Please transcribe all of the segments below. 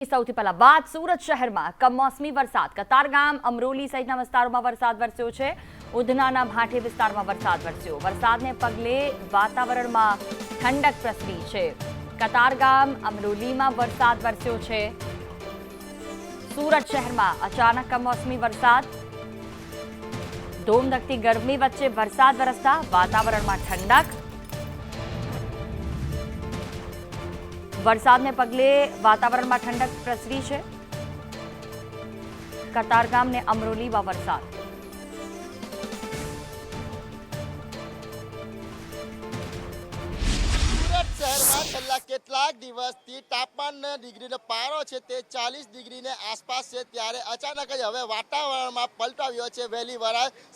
સૌથી પહેલા વાત સુરત શહેરમાં કમોસમી વરસાદ કતારગામ અમરોલી સહિતના વિસ્તારોમાં વરસાદ વરસ્યો છે। ઉધનાના ભાઠી વિસ્તારમાં વરસાદ વરસ્યો। વરસાદને પગલે વાતાવરણમાં ઠંડક પ્રસરી છે। કતારગામ અમરોલીમાં વરસાદ વરસ્યો છે। સુરત શહેરમાં અચાનક કમોસમી વરસાદ, ધોમધકતી ગરમી વચ્ચે વરસાદ વરસતા વાતાવરણમાં ઠંડક। વરસાદને પગલે વાતાવરણમાં ઠંડક પ્રસરી છે। કતારગામ ને અમરોલીમાં વરસાદ। સુરત શહેરમાં છેલ્લા કેટલાક દિવસથી તાપમાન ડિગ્રીનો પારો છે તે 40 ડિગ્રીને આસપાસ છે, ત્યારે અચાનક જ હવે વાતાવરણમાં પલટો આવ્યો છે। વહેલી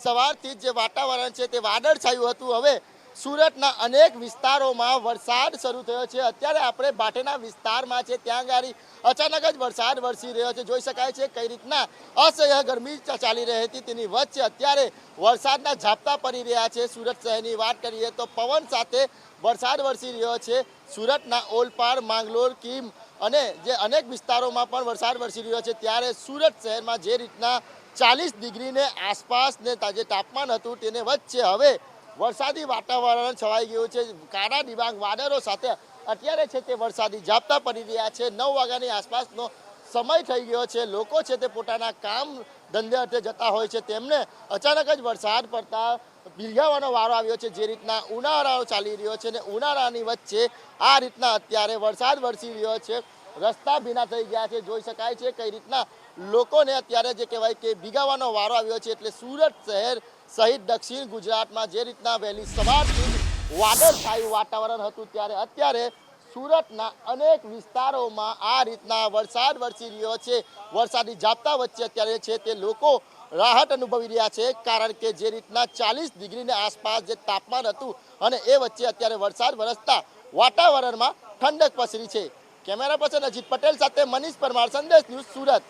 સવારથી જે વાતાવરણ છે તે વાદળછાયું હતું, હવે સુરતના અનેક વિસ્તારોમાં વરસાદ શરૂ થયો છે। અત્યારે આપણે ભાટેના વિસ્તારમાં છે, ત્યાં ગાડી અચાનક જ વરસાદ વરસી રહ્યો છે। જોઈ શકાય છે કઈ રીતના અસહ્ય ગરમી ચાલી રહી હતી, તેની વચ્ચે અત્યારે વરસાદના ઝાપટા પડી રહ્યા છે। સુરત શહેરની વાત કરીએ તો પવન સાથે વરસાદ વરસી રહ્યો છે। સુરતના ઓલપાડ, માંગરોળ, કીમ અને જે અનેક વિસ્તારોમાં પણ વરસાદ વરસી રહ્યો છે, ત્યારે સુરત શહેરમાં જે રીતના 40 ડિગ્રીને આસપાસને જે તાપમાન હતું તેને વચ્ચે હવે વરસાદી વાતાવરણ છવાઈ ગયું છે। કાળા ડિબાંગ વાદળો સાથે અત્યારે છે તે વરસાદી ઝાપટા પડી રહ્યા છે। 9 વાગ્યાની આસપાસનો સમય થઈ ગયો છે। લોકો છે તે પોતાના કામ ધંધે અર્થે જતા હોય છે, તેમને અચાનક જ વરસાદ પડતા ભીંજાવાનો વારો આવ્યો છે। જે રીતના ઉનાળો ચાલી રહ્યો છે ને ઉનાળાની વચ્ચે આ રીતના અત્યારે વરસાદ વરસી રહ્યો છે। રસ્તા ભીના થઈ ગયા છે। જોઈ શકાય છે કઈ રીતના લોકોને અત્યારે જે કહેવાય કે ભીગાવાનો વારો આવ્યો છે। એટલે સુરત શહેર સહિત દક્ષિણ ગુજરાતમાં જે રીતના વહેલી સવારથી વાદળછાયું વાતાવરણ હતું, ત્યારે અત્યારે સુરતના અનેક વિસ્તારોમાં આ રીતના વરસાદ વરસી રહ્યો છે। વરસાદી ઝાપટા વચ્ચે અત્યારે છે તે લોકો રાહત અનુભવી રહ્યા છે, કારણ કે જે રીતના 40 ડિગ્રીને આસપાસ જે તાપમાન હતું અને એ વચ્ચે અત્યારે વરસાદ વરસતા વાતાવરણમાં ઠંડક પ્રસરી છે। કેમેરા પર્સન અજીત પટેલ સાથે મનીષ પરમાર, સંદેશ ન્યૂઝ, સુરત।